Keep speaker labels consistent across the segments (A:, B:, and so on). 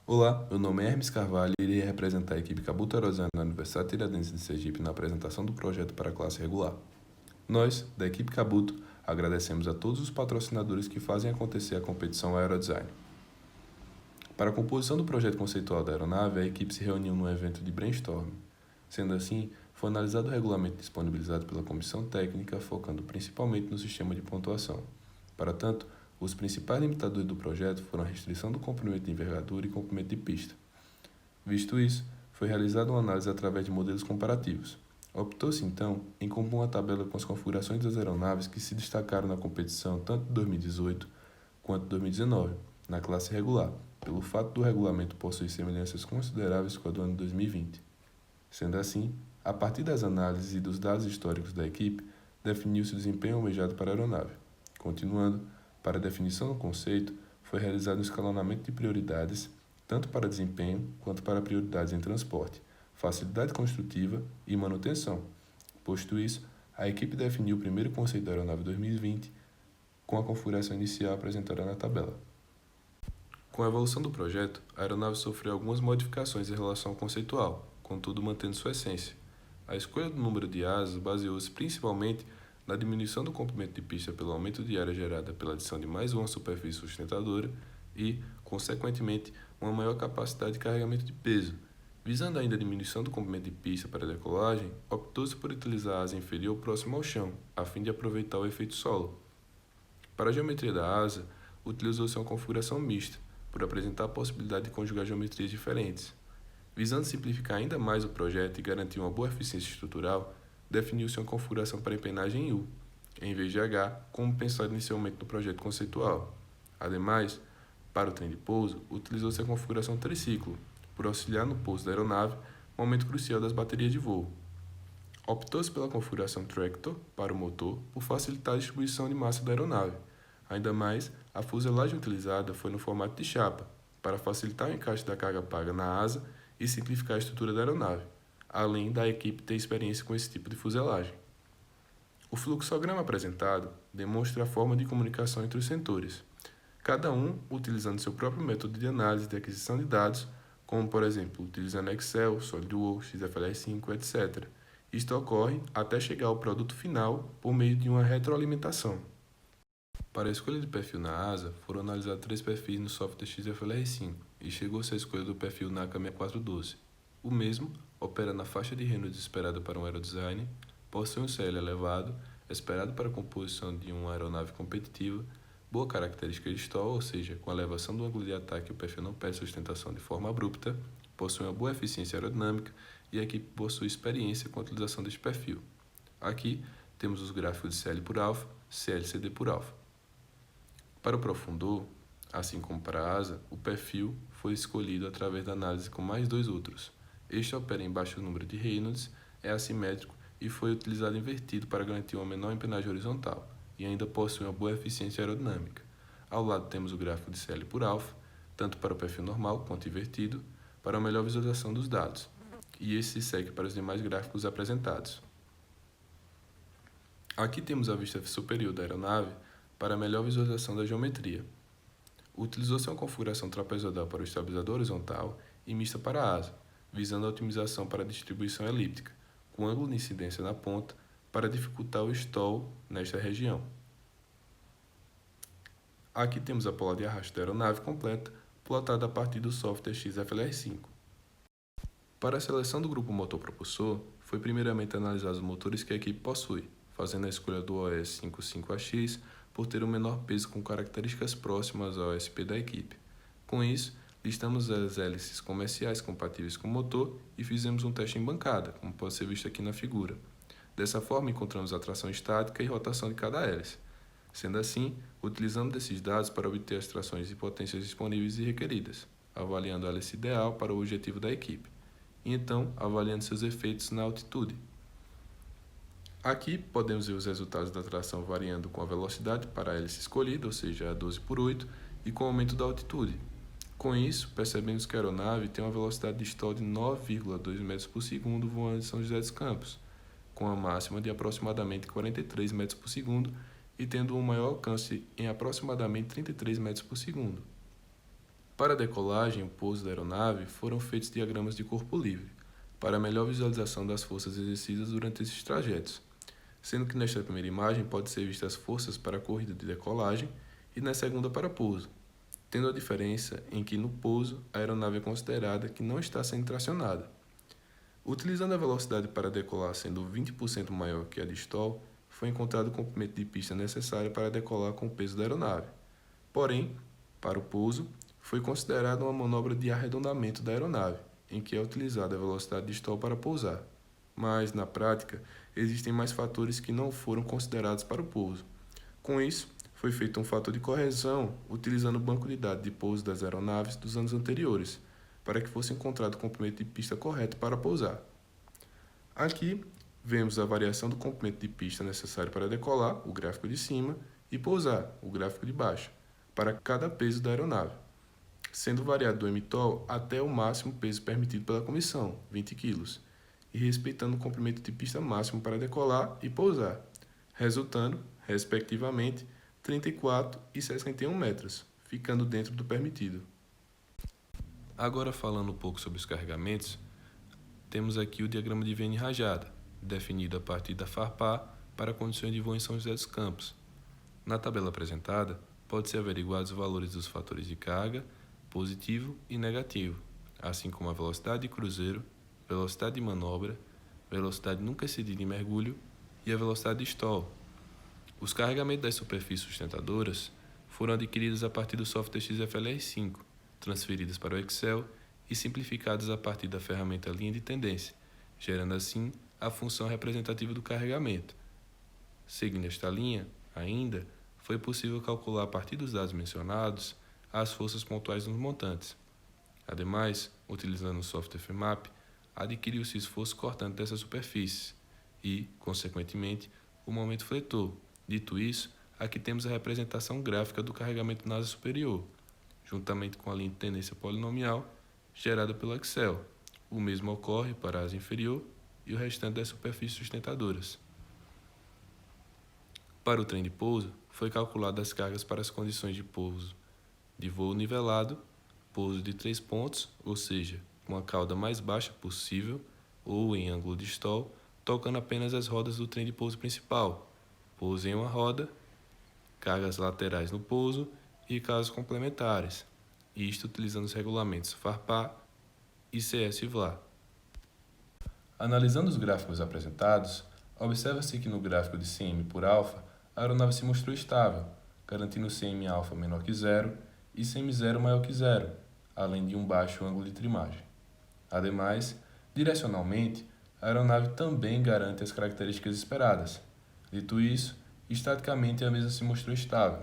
A: Olá, meu nome é Hermes Carvalho e irei representar a equipe Cabuto Arozano na Universidade Tiradentes de Sergipe na apresentação do projeto para a classe regular. Nós, da equipe Cabuto, agradecemos a todos os patrocinadores que fazem acontecer a competição Aerodesign. Para a composição do projeto conceitual da aeronave, a equipe se reuniu num evento de brainstorming. Sendo assim, foi analisado o regulamento disponibilizado pela comissão técnica, focando principalmente no sistema de pontuação. Para tanto, os principais limitadores do projeto foram a restrição do comprimento de envergadura e comprimento de pista. Visto isso, foi realizada uma análise através de modelos comparativos. Optou-se, então, em compor uma tabela com as configurações das aeronaves que se destacaram na competição tanto de 2018 quanto de 2019, na classe regular, pelo fato do regulamento possuir semelhanças consideráveis com a do ano 2020. Sendo assim, a partir das análises e dos dados históricos da equipe, definiu-se o desempenho almejado para a aeronave. Continuando, para a definição do conceito, foi realizado um escalonamento de prioridades, tanto para desempenho quanto para prioridades em transporte, facilidade construtiva e manutenção. Posto isso, a equipe definiu o primeiro conceito da aeronave 2020 com a configuração inicial apresentada na tabela. Com a evolução do projeto, a aeronave sofreu algumas modificações em relação ao conceitual, contudo mantendo sua essência. A escolha do número de asas baseou-se principalmente na diminuição do comprimento de pista pelo aumento de área gerada pela adição de mais uma superfície sustentadora e, consequentemente, uma maior capacidade de carregamento de peso. Visando ainda a diminuição do comprimento de pista para a decolagem, optou-se por utilizar a asa inferior próxima ao chão, a fim de aproveitar o efeito solo. Para a geometria da asa, utilizou-se uma configuração mista, por apresentar a possibilidade de conjugar geometrias diferentes. Visando simplificar ainda mais o projeto e garantir uma boa eficiência estrutural, definiu-se uma configuração para empenagem em U, em vez de H, como pensado inicialmente no projeto conceitual. Ademais, para o trem de pouso, utilizou-se a configuração triciclo, por auxiliar no pouso da aeronave, momento crucial das baterias de voo. Optou-se pela configuração Tractor para o motor, por facilitar a distribuição de massa da aeronave. Ainda mais, a fuselagem utilizada foi no formato de chapa, para facilitar o encaixe da carga paga na asa e simplificar a estrutura da aeronave, além da equipe ter experiência com esse tipo de fuselagem. O fluxograma apresentado demonstra a forma de comunicação entre os sensores, cada um utilizando seu próprio método de análise de aquisição de dados, como por exemplo utilizando Excel, SolidWorks, XFLS5, etc. Isto ocorre até chegar ao produto final por meio de uma retroalimentação. Para a escolha de perfil na asa, foram analisados 3 perfis no software XFLR5 e chegou-se à escolha do perfil NACA 6412. O mesmo opera na faixa de Reynolds esperada para um aerodesign, possui um CL elevado, esperado para a composição de uma aeronave competitiva, boa característica de stall, ou seja, com a elevação do ângulo de ataque o perfil não perde sustentação de forma abrupta, possui uma boa eficiência aerodinâmica e a equipe possui experiência com a utilização deste perfil. Aqui temos os gráficos de CL por alfa, CLCD por alfa. Para o profundor, assim como para a asa, o perfil foi escolhido através da análise com mais 2 outros. Este opera em baixo número de Reynolds, é assimétrico e foi utilizado invertido para garantir uma menor empenagem horizontal e ainda possui uma boa eficiência aerodinâmica. Ao lado temos o gráfico de CL por alfa, tanto para o perfil normal quanto invertido, para uma melhor visualização dos dados, e esse se segue para os demais gráficos apresentados. Aqui temos a vista superior da aeronave para melhor visualização da geometria. Utilizou-se uma configuração trapezoidal para o estabilizador horizontal e mista para a asa, visando a otimização para a distribuição elíptica, com ângulo de incidência na ponta para dificultar o stall nesta região. Aqui temos a pola de arrasto da aeronave completa, plotada a partir do software XFLR5. Para a seleção do grupo motor-propulsor, foi primeiramente analisado os motores que a equipe possui, fazendo a escolha do OS55AX por ter um menor peso com características próximas ao OSP da equipe. Com isso, listamos as hélices comerciais compatíveis com o motor e fizemos um teste em bancada, como pode ser visto aqui na figura. Dessa forma, encontramos a tração estática e rotação de cada hélice. Sendo assim, utilizamos desses dados para obter as trações e potências disponíveis e requeridas, avaliando a hélice ideal para o objetivo da equipe, e então avaliando seus efeitos na altitude. Aqui podemos ver os resultados da tração variando com a velocidade para a hélice escolhida, ou seja, a 12 por 8, e com o aumento da altitude. Com isso, percebemos que a aeronave tem uma velocidade de stall de 9,2 metros por segundo voando de São José dos Campos, com a máxima de aproximadamente 43 metros por segundo e tendo um maior alcance em aproximadamente 33 metros por segundo. Para a decolagem e o pouso da aeronave, foram feitos diagramas de corpo livre, para melhor visualização das forças exercidas durante esses trajetos, sendo que nesta primeira imagem pode ser vista as forças para a corrida de decolagem e na segunda para pouso, tendo a diferença em que no pouso a aeronave é considerada que não está sendo tracionada. Utilizando a velocidade para decolar sendo 20% maior que a de stall, foi encontrado o comprimento de pista necessário para decolar com o peso da aeronave. Porém, para o pouso, foi considerada uma manobra de arredondamento da aeronave, em que é utilizada a velocidade de stall para pousar. Mas, na prática, existem mais fatores que não foram considerados para o pouso. Com isso, foi feito um fator de correção utilizando o banco de dados de pouso das aeronaves dos anos anteriores, para que fosse encontrado o comprimento de pista correto para pousar. Aqui, vemos a variação do comprimento de pista necessário para decolar, o gráfico de cima, e pousar, o gráfico de baixo, para cada peso da aeronave, sendo variado do MTOL até o máximo peso permitido pela comissão, 20 kg, e respeitando o comprimento de pista máximo para decolar e pousar, resultando, respectivamente, 34 e 61 metros, ficando dentro do permitido. Agora falando um pouco sobre os carregamentos, temos aqui o diagrama de Venn rajada, definido a partir da FARPA para condições de voo em São José dos Campos. Na tabela apresentada, pode-se averiguar os valores dos fatores de carga, positivo e negativo, assim como a velocidade de cruzeiro, velocidade de manobra, velocidade nunca excedida em mergulho e a velocidade de stall. Os carregamentos das superfícies sustentadoras foram adquiridos a partir do software XFLR5, transferidas para o Excel e simplificadas a partir da ferramenta linha de tendência, gerando assim a função representativa do carregamento. Seguindo esta linha, ainda, foi possível calcular a partir dos dados mencionados as forças pontuais nos montantes. Ademais, utilizando o software FEMAP, adquiriu-se esforço cortante dessas superfícies e, consequentemente, o momento fletor. Dito isso, aqui temos a representação gráfica do carregamento na asa superior, juntamente com a linha de tendência polinomial gerada pelo Excel. O mesmo ocorre para a asa inferior e o restante das superfícies sustentadoras. Para o trem de pouso, foi calculado as cargas para as condições de pouso de voo nivelado, pouso de 3 pontos, ou seja, com a cauda mais baixa possível ou em ângulo de stall, tocando apenas as rodas do trem de pouso principal, pouso em uma roda, cargas laterais no pouso e cargas complementares, isto utilizando os regulamentos FARPA e CS-VLA. Analisando os gráficos apresentados, observa-se que no gráfico de CM por alfa, a aeronave se mostrou estável, garantindo CM alfa menor que zero e CM0 maior que zero, além de um baixo ângulo de trimagem. Ademais, direcionalmente, a aeronave também garante as características esperadas. Dito isso, estaticamente a mesma se mostrou estável.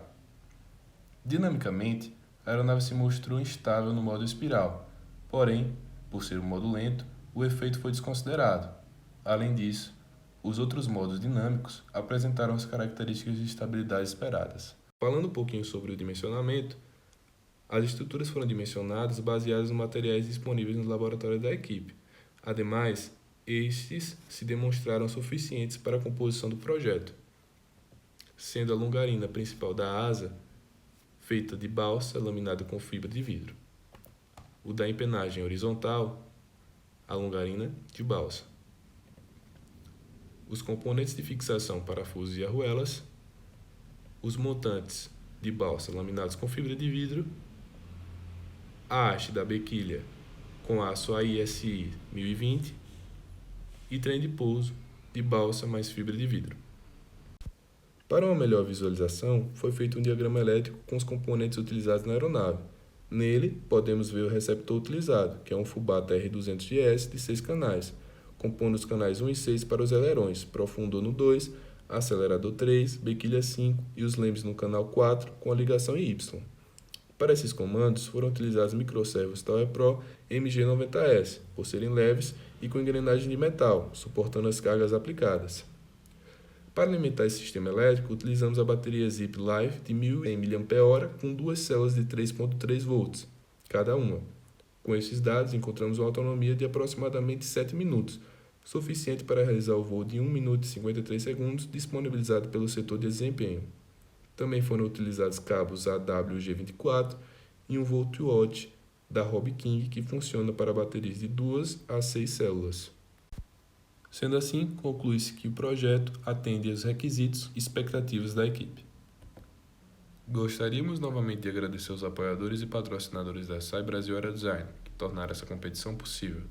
A: Dinamicamente, a aeronave se mostrou instável no modo espiral, porém, por ser um modo lento, o efeito foi desconsiderado. Além disso, os outros modos dinâmicos apresentaram as características de estabilidade esperadas. Falando um pouquinho sobre o dimensionamento, as estruturas foram dimensionadas baseadas nos materiais disponíveis no laboratório da equipe. Ademais, estes se demonstraram suficientes para a composição do projeto, sendo a longarina principal da asa feita de balsa laminada com fibra de vidro. O da empenagem horizontal, a longarina de balsa. Os componentes de fixação, parafusos e arruelas, os montantes de balsa laminados com fibra de vidro, a haste da bequilha com aço AISI 1020 e trem de pouso de balsa mais fibra de vidro. Para uma melhor visualização, foi feito um diagrama elétrico com os componentes utilizados na aeronave. Nele, podemos ver o receptor utilizado, que é um Fubata R200GS de 6 canais, compondo os canais 1 e 6 para os ailerões, profundor no 2, acelerador 3, bequilha 5 e os lembres no canal 4 com a ligação em Y. Para esses comandos, foram utilizados microservos Tower Pro MG90S, por serem leves e com engrenagem de metal, suportando as cargas aplicadas. Para alimentar esse sistema elétrico, utilizamos a bateria Zip Life de 1000 mAh com duas células de 3.3 volts, cada uma. Com esses dados, encontramos uma autonomia de aproximadamente 7 minutos, suficiente para realizar o voo de 1 minuto e 53 segundos disponibilizado pelo setor de desempenho. Também foram utilizados cabos AWG24, e um VoltWatt da Hobby King, que funciona para baterias de 2 a 6 células. Sendo assim, conclui-se que o projeto atende aos requisitos e expectativas da equipe. Gostaríamos novamente de agradecer aos apoiadores e patrocinadores da SAI Brasil Aero Design, que tornaram essa competição possível.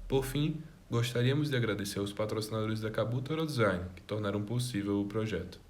A: Por fim, gostaríamos de agradecer aos patrocinadores da Kabuto Aero Design, que tornaram possível o projeto.